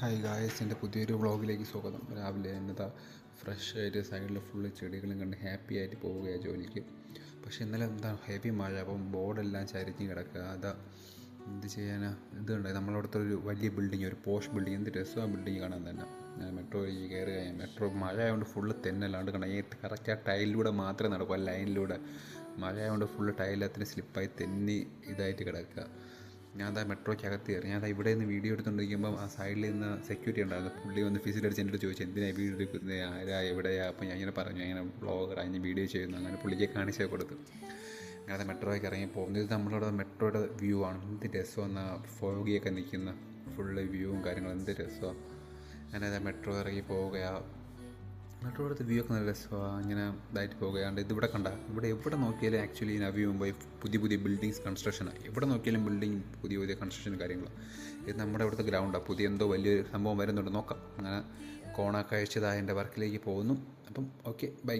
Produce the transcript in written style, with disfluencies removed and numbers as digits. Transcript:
Hi guys, എൻ്റെ പുതിയൊരു വ്ളോഗിലേക്ക് സ്വാഗതം. രാവിലെ എന്നതാ ഫ്രഷ് ആയിട്ട് സൈഡിൽ ഫുള്ള് ചെടികളും കണ്ട് ഹാപ്പി ആയിട്ട് പോവുകയാണ് ജോലിക്ക്. പക്ഷേ ഇന്നലെ എന്താ ഹെവി മഴ, അപ്പം ബോർഡെല്ലാം ചരിഞ്ഞ് കിടക്കുക. അതാ എന്ത് ചെയ്യാനാ. ഇതുണ്ട് നമ്മളവിടുത്തെ ഒരു വലിയ ബിൽഡിങ്, ഒരു പോഷ് ബിൽഡിങ്. എന്ത് രസമാണ് ബിൽഡിങ് കാണാൻ തന്നെ. ഞാൻ മെട്രോ കയറി കഴിഞ്ഞാൽ മെട്രോ മഴ ആയതുകൊണ്ട് ഫുള്ള് തെന്നല്ലാണ്ട് കാണാം. ഈ കറക്റ്റ് ആ ടൈലിലൂടെ മാത്രമേ നടക്കൂ, ആ ലൈനിലൂടെ. മഴ ആയതുകൊണ്ട് ഫുള്ള് ടൈലത്തിന് സ്ലിപ്പായി തെന്നി ഇതായിട്ട് കിടക്കുക. ഞാൻ അതാ മെട്രോയ്ക്കകത്ത് കയറി. ഞാൻ ഇവിടെ നിന്ന് വീഡിയോ എടുത്തുകൊണ്ടിരിക്കുമ്പം ആ സൈഡിൽ നിന്ന് സെക്യൂരിറ്റി ഉണ്ടായിരുന്നു. പുള്ളി വന്ന് ഫിസിലടിച്ച് എൻ്റെ അടുത്ത് ചോദിച്ചു, എന്തിനാണ് വീഡിയോ എടുക്കുന്നത്, ആരാ, എവിടെയാ. അപ്പോൾ ഞാൻ ഇങ്ങനെ പറഞ്ഞു, ഞാൻ ഇങ്ങനെ വ്ളോഗറാണ്, ഞാൻ വീഡിയോ ചെയ്യുന്നു. അങ്ങനെ പുള്ളിക്ക് കാണിച്ചു കൊടുത്തു. അങ്ങനെ മെട്രോയ്ക്ക് ഇറങ്ങി പോകുന്നത് നമ്മളിവിടെ മെട്രോയുടെ വ്യൂ ആണ്. എന്ത് രസമെന്നാ ഫോഗിയൊക്കെ നിൽക്കുന്ന ഫുള്ള് വ്യൂവും കാര്യങ്ങളും, എന്ത് രസമാണ്. അങ്ങനെ അതാ മെട്രോ ഇറങ്ങി പോവുകയാണ്. മെട്രോയുടെ വ്യൂ ഒക്കെ നല്ല രസമാണ്. ഇങ്ങനെ ഇതായിട്ട് പോകുകയാണ്ട് ഇതിവിടെ കണ്ട, ഇവിടെ എവിടെ നോക്കിയാലും ആക്ച്വലി നവി മുംബൈ പുതിയ പുതിയ ബിൽഡിങ്സ് കൺസ്ട്രക്ഷനാണ്. എവിടെ നോക്കിയാലും ബിൽഡിങ് പുതിയ പുതിയ കൺസ്ട്രക്ഷൻ കാര്യങ്ങളാണ്. ഇത് നമ്മുടെ ഇവിടുത്തെ ഗ്രൗണ്ടാണ്. പുതിയ എന്തോ വലിയൊരു സംഭവം വരുന്നുണ്ട്, നോക്കാം. അങ്ങനെ കോണൊക്കെ അഴിച്ചതായ എൻ്റെ വർക്കിലേക്ക് പോകുന്നു. അപ്പം ഓക്കെ, ബൈ.